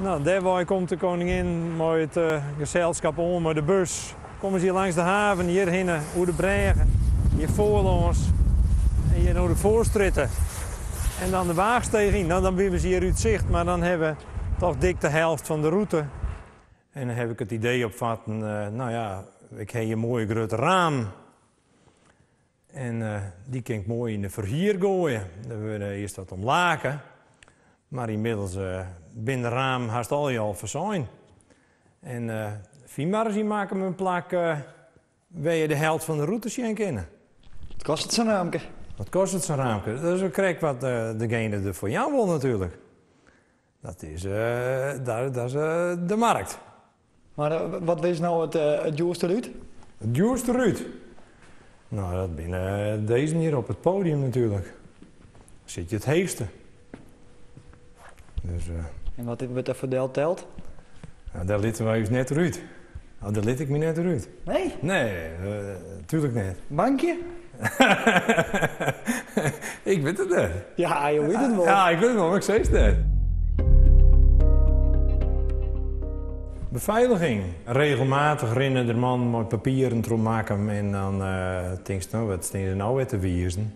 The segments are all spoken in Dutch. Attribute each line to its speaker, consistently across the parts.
Speaker 1: Nou, daarbij komt de koningin met het gezelschap om met de bus. Komen ze hier langs de haven, hierheen, over de bregen, hier voor ons en hier naar de voorstritten. En dan de waagsteeg in. Nou, dan hebben ze hier uit zicht, maar dan hebben we toch dik de helft van de route. En dan heb ik het idee opvatten, nou ja, ik heb hier een mooi groot raam. En die kan ik mooi in de verhier gooien. Dan willen we eerst wat omlaken. Maar inmiddels binnen het raam haast al verzijn. En Fiemars maken we een plak waar je de helft van de route zien kennen.
Speaker 2: Wat kost het zo'n raamke?
Speaker 1: Wat kost het zo'n raamke? Dat is ook krijg wat degene er voor jou wil natuurlijk. Dat is, dat is de markt.
Speaker 2: Maar wat is nou het duurste ruut?
Speaker 1: Het duurste ruut? Nou, dat binnen deze hier op het podium natuurlijk. Dan zit je het heegste. Dus,
Speaker 2: en wat wordt er voor deel telt?
Speaker 1: Nou, daar litten wij eens net uit. Nou, daar lit ik me net uit.
Speaker 2: Nee?
Speaker 1: Nee, natuurlijk niet.
Speaker 2: Bankje?
Speaker 1: Ik weet het niet.
Speaker 2: Ja, je weet het wel.
Speaker 1: Ja, ik weet het wel, maar ik zei het niet. Beveiliging. Regelmatig rennen de man met papieren erom maken en dan denk je, nou, wat staan er nou weer te wiezen?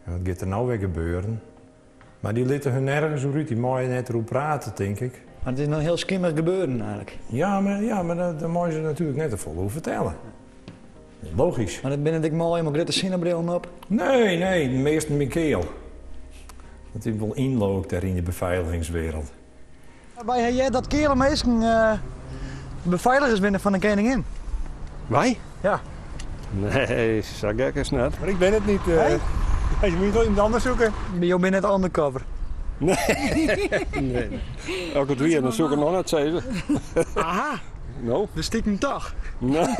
Speaker 1: Wat gaat er nou weer gebeuren? Maar die lieten hun nergens uit, die mogen net erover praten, denk ik.
Speaker 2: Maar het is nog heel schimmig gebeuren eigenlijk.
Speaker 1: Ja, maar dat mogen ze natuurlijk net te vol over vertellen. Logisch.
Speaker 2: Maar dat binnen ik mooi maar grote zinnenbrillen op.
Speaker 1: Nee, de meeste Michael. Dat is wel inloopt daar in de beveiligingswereld.
Speaker 2: Bij jij dat kerelmeesken beveiligers binnen van de koningin?
Speaker 3: Wij?
Speaker 2: Ja.
Speaker 3: Nee, zo gek is net.
Speaker 4: Maar ik ben het niet.
Speaker 2: Nee?
Speaker 4: Je moet wel iemand anders zoeken.
Speaker 2: Ben je binnen het undercover?
Speaker 3: Nee. Elke 2 jaar dan zoek ik nog net zeven.
Speaker 2: Aha,
Speaker 3: Nou?
Speaker 2: de stiekem toch?
Speaker 3: Nee.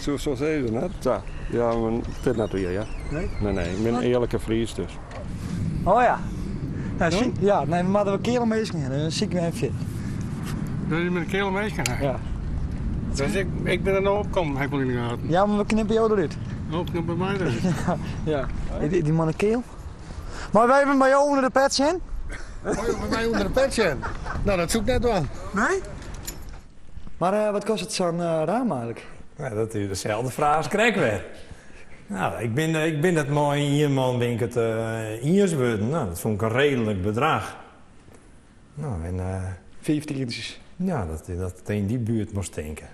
Speaker 3: Zo zei ze net. Ja, maar dit net weer, ja.
Speaker 2: Nee?
Speaker 3: Nee, ik ben een eerlijke Fries dus.
Speaker 2: Oh ja. Nou, ja, nee, maar hadden we kerelmeesken, dan zie ik me even.
Speaker 4: Dat je met een kerel mee kan gaan.
Speaker 2: Ja.
Speaker 4: Dus ik ben er nou opgekomen, heb ik wel in de gaten.
Speaker 2: Ja, maar we knippen jou eruit.
Speaker 4: Ook bij mij dus.
Speaker 2: Ja. Die man een keel. Maar wij hebben bij jou onder de pet zijn?
Speaker 4: Bij mij onder de petje. Nou, dat zoek net wel.
Speaker 2: Nee? Maar wat kost het zo'n raam eigenlijk?
Speaker 1: Ja, dat is dezelfde vraag als krijg weer. Nou, ik ben het mooi hier, man, ben ik het ingesworden. Nou, dat vond ik een redelijk bedrag. Nou, en
Speaker 2: 50 inches.
Speaker 1: ja, dat in die buurt moest denken.